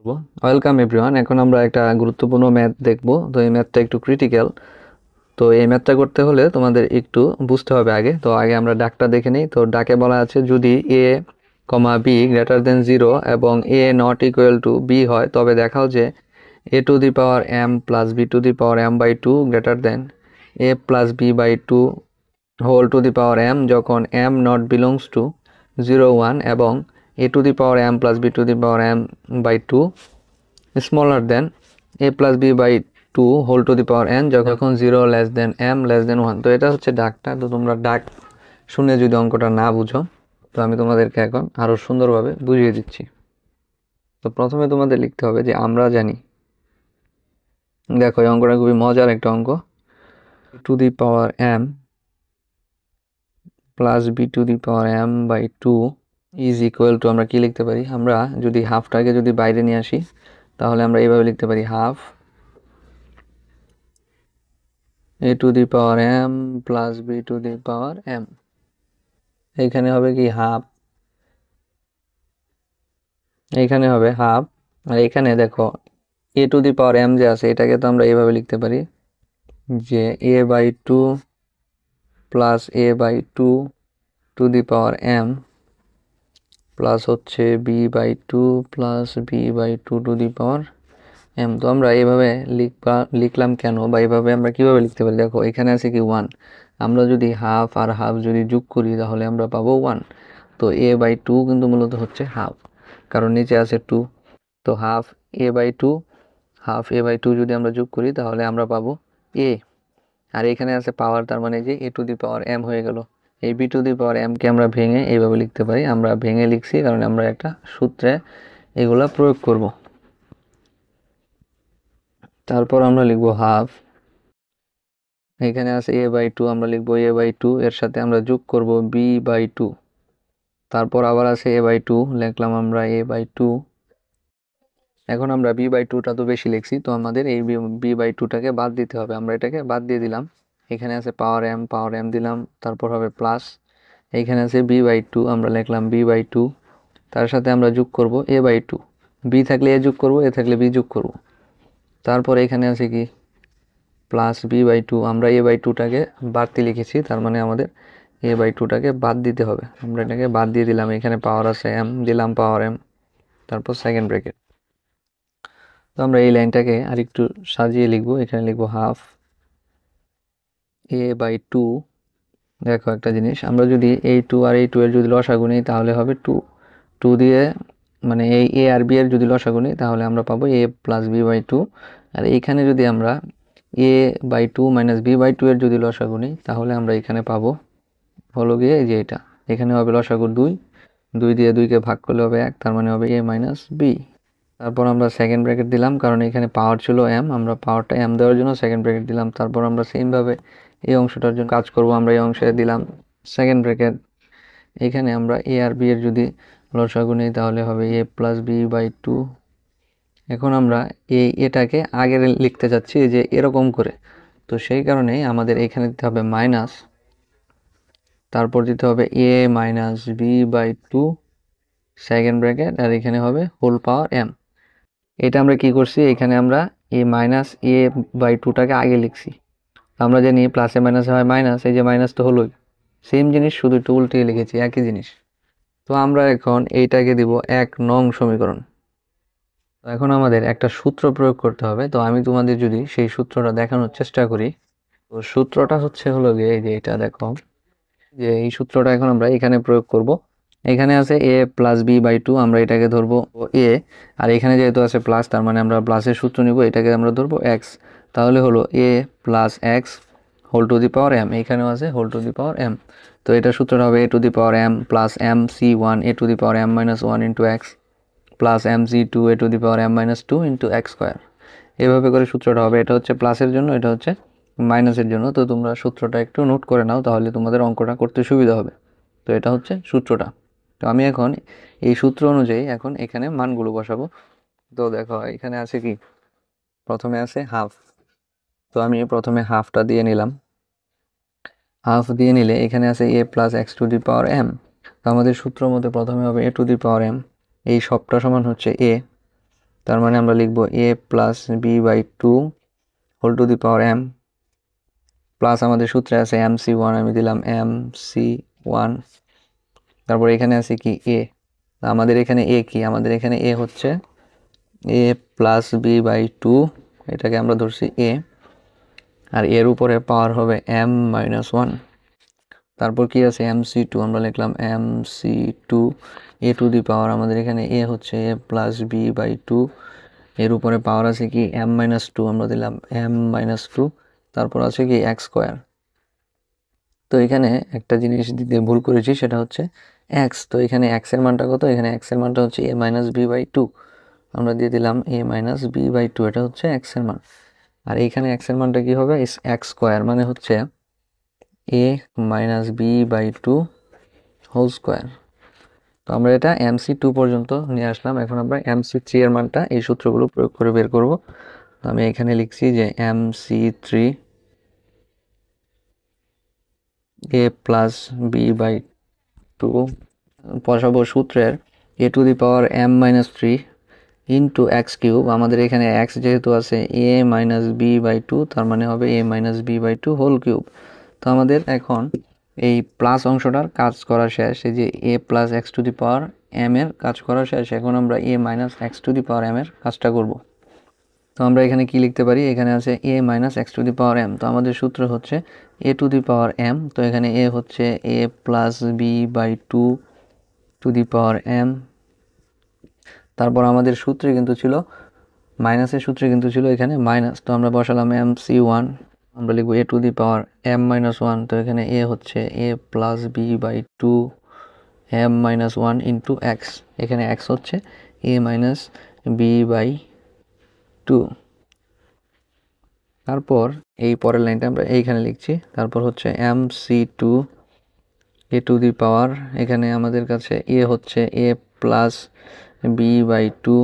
Welcome everyone. এখন আমরা একটা গুরুত্বপূর্ণ ম্যাথ দেখব। তো এই ম্যাথটা একটু ক্রিটিক্যাল। তো এই ম্যাথটা করতে হলে তোমাদের একটু বুঝতে হবে আগে। তো আগে আমরা ডাকটা দেখে নিই। তো ডাকে বলা আছে যদি এ কমা বি গ্রেটার দেন 0 এবং a not equal to b হয়, তবে দেখাও যে a to the power m plus B to the power m by two greater than a plus B by two whole to the power m যখন m not belongs to 0 1 এবং a to the power m plus B to the power m by two smaller than a plus b by 2 whole to the power n যখন 0 less than m less than 1। তো এটা হচ্ছে ডাকটা। তো তোমরা ডাক শুনে যদি অঙ্কটা না বুঝো, তো আমি তোমাদেরকে এখন আরো সুন্দরভাবে বুঝিয়ে দিচ্ছি। তো প্রথমে তোমাদের লিখতে হবে যে আমরা জানি, দেখো এই অঙ্কটা খুবই মজার একটা অঙ্ক। To the power m plus b to the power m by 2 is equal to, আমরা কি লিখতে পারি, আমরা যদি হাফটাকে যদি বাইরে নিয়ে আসি তাহলে আমরা এইভাবে লিখতে পারি half a to the power m plus b to the power m। এইখানে হবে কি হাফ, এইখানে হবে হাফ, আর এখানে দেখো a to the power m যে আছে এটাকে তো আমরা এইভাবে লিখতে পারি যে a by two plus a by two to the power m plus হচ্ছে b by two plus b by two to the power m। তো আমরা এইভাবে লিখলাম কেন, বা এইভাবে আমরা কিভাবে লিখতে পারি, দেখো এখানে আছে কি 1, আমরা যদি হাফ আর হাফ যদি যোগ করি তাহলে আমরা পাবো 1। তো a বাই টু কিন্তু মূলত হচ্ছে হাফ, কারণ নিচে আছে 2। তো half a by two, half a by two যদি আমরা যোগ করি তাহলে আমরা পাবো a। আর এখানে আছে পাওয়ার, তার মানে যে a to the power m হয়ে গেল। এই b to the power m কে আমরা ভেঙে এইভাবে লিখতে পারি, আমরা ভেঙে লিখছি কারণ আমরা একটা সূত্রে এগুলা প্রয়োগ করব। তারপর আমরা লিখবো হাফ, এখানে আছে a বাই টু, আমরা লিখবো a বাই টু, এর সাথে আমরা যোগ করব b বাই টু। তারপর আবার আছে a বাই টু, লিখলাম আমরা a বাই টু। এখন আমরা b বাই টুটা তো বেশি লিখছি, তো আমাদের এই b বাই টুটাকে বাদ দিতে হবে। আমরা এটাকে বাদ দিয়ে দিলাম। এখানে আছে পাওয়ার m দিলাম, তারপর হবে প্লাস, এইখানে আছে b বাই টু, আমরা লিখলাম b বাই টু, তার সাথে আমরা যোগ করব a বাই টু। b থাকলে a যোগ করব, a থাকলে b যোগ করব। তারপর এখানে আছে কি প্লাস b বাই টু, আমরা a বাই টুটাকে বাড়তি লিখেছি, তার মানে আমাদের a বাই টুটাকে বাদ দিতে হবে। আমরা এটাকে বাদ দিয়ে দিলাম, এখানে পাওয়ার আছে m, দিলাম পাওয়ার m, তারপর সেকেন্ড ব্র্যাকেট। তো আমরা এই লাইনটাকে আরেকটু সাজিয়ে লিখবো, এখানে লিখবো হাফ a বাই টু। দেখো একটা জিনিস, আমরা যদি এই টু আর এই টু এর যদি লসাগু নিই তাহলে হবে টু। টু দিয়ে মানে এই a আর b এর যদি লসাগু নিই তাহলে আমরা পাবো a plus b by two. আর এইখানে যদি আমরা a by two minus b by two এর যদি লসাগু নিই তাহলে আমরা এখানে পাবো হলো গিয়ে এই যে এটা, এখানে হবে লসাগু 2, 2 দিয়ে 2কে ভাগ করলে হবে 1, তার মানে হবে a মাইনাস b। তারপর আমরা সেকেন্ড ব্র্যাকেট দিলাম, কারণ এখানে পাওয়ার ছিল m, আমরা পাওয়ারটা m দেওয়ার জন্য সেকেন্ড ব্র্যাকেট দিলাম। তারপর আমরা সেমভাবে এই অংশটার জন্য কাজ করব, আমরা এই অংশে দিলাম সেকেন্ড ব্র্যাকেট। এখানে আমরা a আর b এর যদি লসাগু নিই তাহলে হবে a plus b by two. এখন আমরা এটাকে আগে লিখতে যাচ্ছি যে এরকম করে, তো সেই কারণে আমাদের এখানে দিতে হবে মাইনাস, তারপর দিতে হবে a minus b by two second bracket, আর এখানে হবে হোল পাওয়ার m। এটা আমরা কি করছি, এখানে আমরা a মাইনাস a বাই টুটাকে আগে লিখছি। আমরা জানি প্লাসে মাইনাসে হয় মাইনাস, এই যে মাইনাস তো হলোই, সেম জিনিস শুধু একটু উল্টিয়ে লিখেছি, একই জিনিস। তো আমরা এখন এইটাকে দিব 1 নং সমীকরণ। তো এখন আমাদের একটা সূত্র প্রয়োগ করতে হবে। তো আমি তোমাদের যদি সেই সূত্রটা দেখানোর চেষ্টা করি, তো সূত্রটা হলো গিয়ে এই যে এটা দেখো, যে এই সূত্রটা এখন আমরা এখানে প্রয়োগ করব। এখানে আছে a plus B by two, আমরা এটাকে ধরবো a, আর এখানে যেহেতু আছে প্লাস তার মানে আমরা প্লাসের সূত্র নিব, এটাকে আমরা ধরবো x। তাহলে হলো a plus X whole to the power m, এখানেও আছে whole to the power m। তো এটা সূত্রটা হবে a to the power m plus m c1 a to the power m minus 1 into x plus m c2 a to the power m minus 2 into x square. এভাবে করে সূত্রটা হবে। এটা হচ্ছে প্লাসের জন্য, এটা হচ্ছে মাইনাসের জন্য। তো তোমরা সূত্রটা একটু নোট করে নাও, তাহলে তোমাদের অঙ্কটা করতে সুবিধা হবে। তো এটা হচ্ছে সূত্রটা। তো আমি এখন এই সূত্র অনুযায়ী এখন এখানে মানগুলো বসাবো। তো দেখো এখানে আছে কি, প্রথমে আছে হাফ, তো আমি প্রথমে হাফটা দিয়ে নিলাম। হাফ দিয়ে নিলে এখানে আছে a plus x to the power m। তো আমাদের সূত্র মতে প্রথমে হবে a to the power m, এই সবটা সমান হচ্ছে a, তার মানে আমরা লিখব a plus B by two whole to the power m plus আমাদের সূত্রে আছে mc1, আমি দিলাম mc1। তারপর এখানে আছে কি a, আমাদের এখানে a কি, আমাদের এখানে a হচ্ছে a plus B by two, এটাকে আমরা ধরছি a, আর এর উপরে পাওয়ার হবে m মাইনাস ওয়ান। তারপর কি আছে mc2, আমরা লিখলাম mc2 a টু দি পাওয়ার, আমাদের এখানে a হচ্ছে a plus B by two, এর উপরে পাওয়ার আছে কি m মাইনাস টু, আমরা দিলাম m মাইনাস টু। তারপর আছে কি x স্কোয়ার। তো এখানে একটা জিনিস দিতে ভুল করেছি, সেটা হচ্ছে x। তো এখানে x এর মানটা কত, এখানে x এর মানটা হচ্ছে a minus B by two, আমরা দিয়ে দিলাম a minus B by two, এটা হচ্ছে x এর মান। আর এইখানে x এর মানটা কি হবে, x স্কোয়ার, মানে হচ্ছে a minus B by two whole square. তো আমরা এটা mc2 পর্যন্ত নিয়ে আসলাম। এখন আমরা mc3 এর মানটা এই সূত্রগুলো প্রয়োগ করে বের করব। তো আমি এখানে লিখছি যে mc3 a plus B by two বসাবো সূত্রের a to the power m minus three into X cube. আমাদের এখানে এক্স যেহেতু আছে a minus B by two, তার মানে হবে a minus B by two whole cube. তো আমাদের এখন এই প্লাস অংশটার কাজ করা শেষ, এই যে a plus x to the power m এর কাজ করা শেষ। এখন আমরা a minus X to the power m এর কাজটা করব। তো আমরা এখানে কি লিখতে পারি, এখানে আছে a minus X to the power m। তো আমাদের সূত্র হচ্ছে a to the power m। তো এখানে a হচ্ছে a plus B by two to the power m। তারপর আমাদের সূত্রে কিন্তু ছিল মাইনাসের সূত্রে কিন্তু ছিল এখানে মাইনাস, তো আমরা বসালাম mc1, আমরা লিখবো a to the power m minus one. তো এখানে a হচ্ছে a plus B by two m minus one into X, এখানে x হচ্ছে a minus B by two. তারপর এই পরের লাইনটা আমরা এইখানে লিখছি। তারপর হচ্ছে mc2 a টু দি পাওয়ার, এখানে আমাদের কাছে a হচ্ছে a plus B by two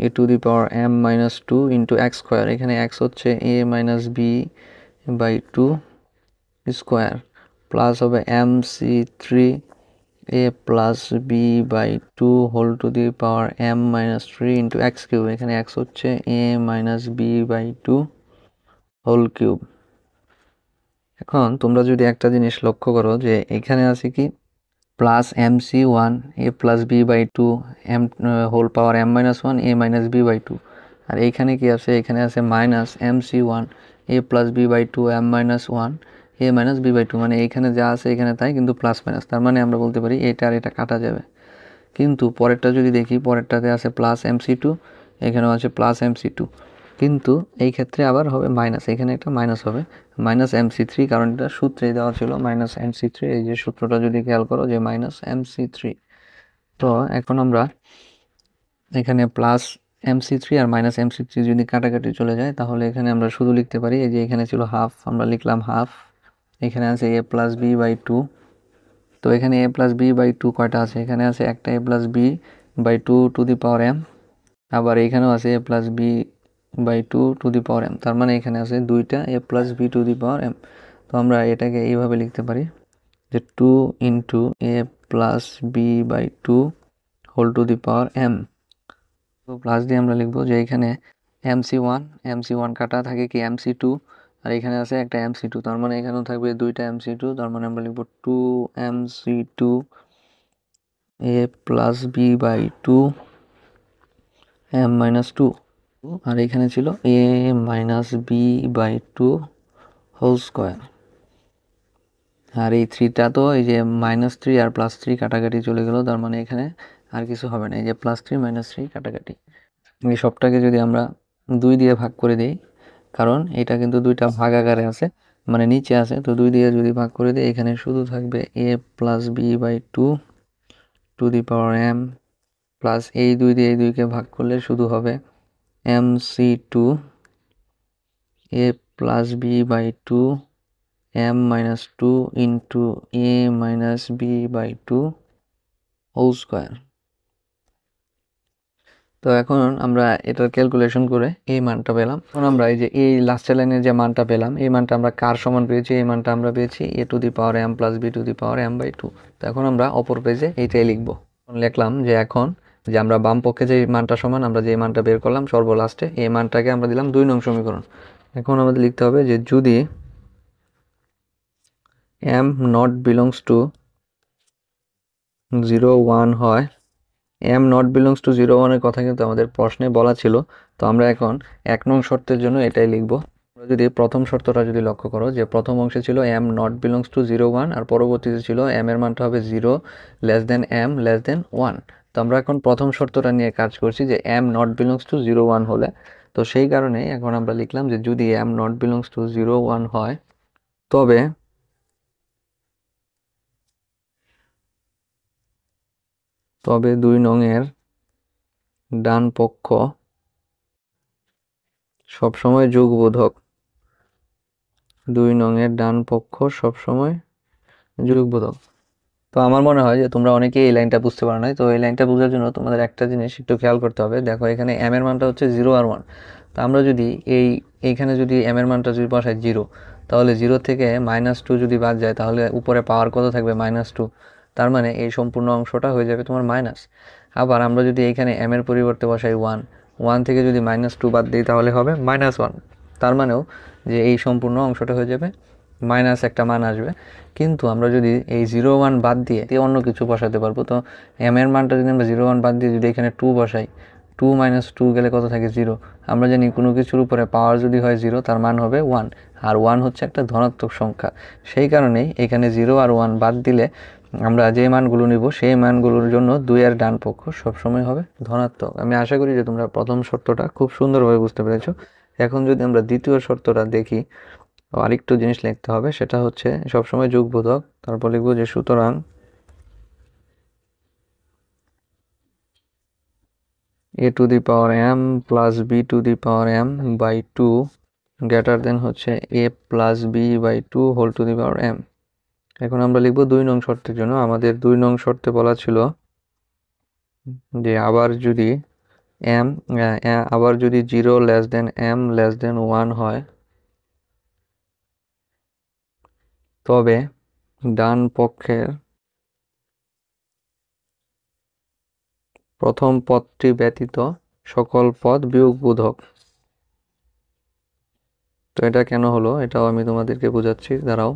a to the power m minus two into X square, এখানে x হচ্ছে a minus B by two square, plus হবে mc3 a plus B by two whole to the power m minus three into X cube, এখানে x হচ্ছে a minus B by two whole cube. এখন তোমরা যদি একটা জিনিস লক্ষ্য করো যে এখানে আছে কি plus mc1 a plus B by two m whole power m minus one a minus B by two, আর এইখানে কি আছে, এখানে আছে minus mc1 a plus B by two m minus one a minus B by two, মানে এইখানে যা আছে এখানে তাই, কিন্তু প্লাস মাইনাস, তার মানে আমরা বলতে পারি এটা আর এটা কাটা যাবে। কিন্তু পরেরটা যদি দেখি, পরেরটাতে আছে প্লাস mc2, এখানেও আছে প্লাস mc2, কিন্তু এই ক্ষেত্রে আবার হবে মাইনাস, এখানে একটা মাইনাস হবে মাইনাস mc3, কারণ এটা সূত্রেই দেওয়া ছিল মাইনাস mc3, এই যে সূত্রটা যদি খেয়াল করো যে মাইনাস mc3। তো এখন আমরা এখানে প্লাস mc3 আর মাইনাস mc3 যদি কাটাকাটি চলে যায়, তাহলে এখানে আমরা শুধু লিখতে পারি, এই যে এখানে ছিল হাফ, আমরা লিখলাম হাফ, এখানে আছে a plus B by two. তো এখানে a plus B by two কয়টা আছে, এখানে আছে একটা a plus B by two to the power m, আবার এখানেও আছে a plus B by two to the power m, তার মানে এখানে আছে দুইটা a plus B to the power m। তো আমরা এটাকে এইভাবে লিখতে পারি যে two into a plus B by two whole to the power m। তো প্লাস দিয়ে আমরা লিখবো যে এখানে mc1 কাটা থাকে কি mc2, আর এখানে আছে একটা mc2, তার মানে এখানেও থাকবে দুইটা mc2, তার মানে আমরা লিখবো two mc2 a plus B by two m minus two, আর এখানে ছিল a minus B by two whole square. আর এই থ্রিটা তো এই যে মাইনাস থ্রি আর প্লাস থ্রি কাটাকাটি চলে গেল, তার মানে এখানে আর কিছু হবে না, এই যে প্লাস থ্রি মাইনাস থ্রি কাটাকাটি। এই সবটাকে যদি আমরা দুই দিয়ে ভাগ করে দিই, কারণ এটা কিন্তু দুইটা ভাগ আকারে আছে, মানে নিচে আছে, তো দুই দিয়ে যদি ভাগ করে দিই, এখানে শুধু থাকবে a plus B by two to the power m, plus এই দুই দিয়ে এই দুইকে ভাগ করলে শুধু হবে mc2 a plus B by two m minus two into a minus B by two whole square. তো এখন আমরা এটার ক্যালকুলেশন করে এই মানটা পেলাম। এখন আমরা এই যে এই লাস্টের লাইনের যে মানটা পেলাম, এই মানটা আমরা কার সমান পেয়েছি, এই মানটা আমরা পেয়েছি a to the power m plus B to the power m by two. তো এখন আমরা অপর পেজে এইটাই লিখবো, লিখলাম যে এখন যে আমরা বাম পক্ষে যে মানটা সমান আমরা যে মানটা বের করলাম সর্বলাস্টে এই মানটাকে আমরা দিলাম 2 নং সমীকরণ। এখন আমাদের লিখতে হবে যে যদি m not belongs to 0 1 হয়, m not belongs to 0 1 এর কথা কিন্তু আমাদের প্রশ্নে বলা ছিল, তো আমরা এখন 1 নং শর্তের জন্য এটাই লিখব। আমরা যদি প্রথম শর্তটা যদি লক্ষ্য করো যে প্রথম অংশে ছিল m not belongs to 0 1 আর পরবর্তীতে ছিল m এর মানটা হবে 0 less than m less than 1। তো আমরা এখন প্রথম শর্তটা নিয়ে কাজ করছি যে m not belongs to 0 1 হলে, তো সেই কারণে এখন আমরা লিখলাম যে যদি m not belongs to 0 1 হয় তবে 2 নং এর ডান পক্ষ সবসময় যোগবোধক। 2 নং এর ডান পক্ষ সবসময় যোগবোধক। তো আমার মনে হয় যে তোমরা অনেকেই এই লাইনটা বুঝতে পারো না, তো এই লাইনটা বোঝার জন্য তোমাদের একটা জিনিস একটু খেয়াল করতে হবে। দেখো এখানে m এর মানটা হচ্ছে 0 আর 1, তো আমরা যদি এইখানে যদি m এর মানটা যদি বসাই 0, তাহলে 0 থেকে -2 যদি বাদ যায় তাহলে উপরে পাওয়ার কত থাকবে -2, তার মানে এই সম্পূর্ণ অংশটা হয়ে যাবে তোমার মাইনাস। আবার আমরা যদি এইখানে m এর পরিবর্তে বসাই 1 থেকে যদি -2 বাদ দিই তাহলে হবে -1, তার মানেও যে এই সম্পূর্ণ অংশটা হয়ে যাবে মাইনাস একটা মান আসবে। কিন্তু আমরা যদি এই 0 1 বাদ দিয়ে অন্য কিছু বসাতে পারবো, তো m এর মানটা যদি আমরা 0 1 বাদ দিয়ে যদি এখানে 2 বসাই, 2 - 2 গেলে কত থাকে 0। আমরা জানি কোনো কিছুর উপরে পাওয়ার যদি হয় 0 তার মান হবে 1, আর 1 হচ্ছে একটা ধনাত্মক সংখ্যা। সেই কারণেই এখানে 0 আর 1 বাদ দিলে আমরা যে মানগুলো নিব সেই মানগুলোর জন্য 2 এর ডান পক্ষ সবসময় হবে ধনাত্মক। আমি আশা করি যে তোমরা প্রথম শর্তটা খুব সুন্দরভাবে বুঝতে পেরেছো। এখন যদি আমরা দ্বিতীয় শর্তটা দেখি, আরেকটু জিনিস লিখতে হবে, সেটা হচ্ছে সবসময় যোগবোধক। তারপর লিখবো যে সুতরাং a to the power m plus b to the power m by 2 greater than হচ্ছে a plus b by 2 whole to the power m। এখন আমরা লিখবো 2 নং শর্তের জন্য। আমাদের 2 নং শর্তে বলা ছিল যে আবার যদি m 0 less than m less than 1 হয় তবে ডান পক্ষের প্রথম পদটি ব্যতীত সকল পদ বিয়োগবোধক। তো এটা কেন হলো এটাও আমি তোমাদেরকে বোঝাচ্ছি, দাঁড়াও।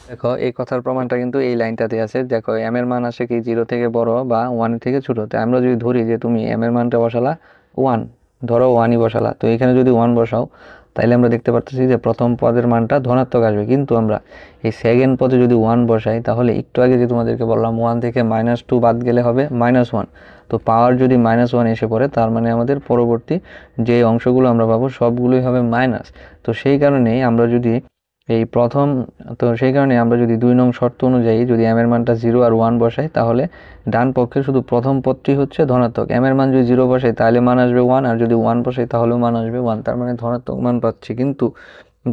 দেখো এই কথার প্রমাণটা কিন্তু এই লাইনটাতে আছে। দেখো m এর মান আসে কি 0 থেকে বড় বা 1 থেকে ছোট। তো আমরা যদি ধরি যে তুমি m এর মানটা বসালা 1, ধরো 1ই বসালা, তো এখানে যদি 1 বসাও তাইলে আমরা দেখতে পারতেছি যে প্রথম পদের মানটা ধনাত্মক আসবে। কিন্তু আমরা এই সেকেন্ড পদে যদি 1 বসাই তাহলে একটু আগে যে তোমাদেরকে বললাম 1 থেকে -2 বাদ গেলে হবে -1, তো পাওয়ার যদি -1 এসে পড়ে তার মানে আমাদের পরবর্তী যে অংশগুলো আমরা পাবো সবগুলোই হবে মাইনাস। তো সেই কারণেই আমরা যদি সেই কারণে আমরা যদি 2 নং শর্ত অনুযায়ী যদি m এর মানটা 0 আর 1 বসাই তাহলে ডান পক্ষে শুধু প্রথম পদটি হচ্ছে ধনাত্মক। m এর মান যদি 0 বসাই তাহলে মান আসবে 1, আর যদি 1 বসাই তাহলেও মান আসবে 1, তার মানে ধনাত্মক মান পাচ্ছি। কিন্তু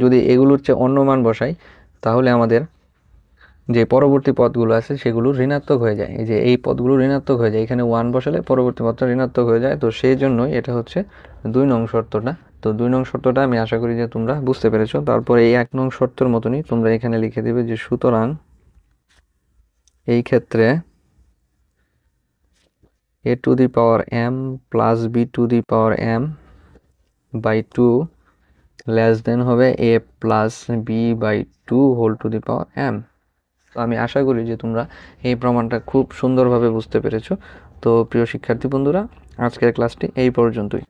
যদি এগুলোর চেয়ে অন্য মান বসাই তাহলে আমাদের যে পরবর্তী পদগুলো আছে সেগুলো ঋণাত্মক হয়ে যায়। এই যে এই পদগুলো ঋণাত্মক হয়ে যায়, এখানে 1 বসালে পরবর্তী পদটা ঋণাত্মক হয়ে যায়। তো সেই জন্যই এটা হচ্ছে 2 নং শর্তটা। তো 2 নং শর্তটা আমি আশা করি যে তোমরা বুঝতে পেরেছো। তারপরে এই 1 নং শর্তের মতনই তোমরা এখানে লিখে দিবে যে সুতরাং এই ক্ষেত্রে a to the power m plus b to the power m by 2 less than হবে a plus b by 2 whole to the power m। তো আমি আশা করি যে তোমরা এই প্রমাণটা খুব সুন্দরভাবে বুঝতে পেরেছো। তো প্রিয় শিক্ষার্থী বন্ধুরা, আজকের ক্লাসটি এই পর্যন্তই।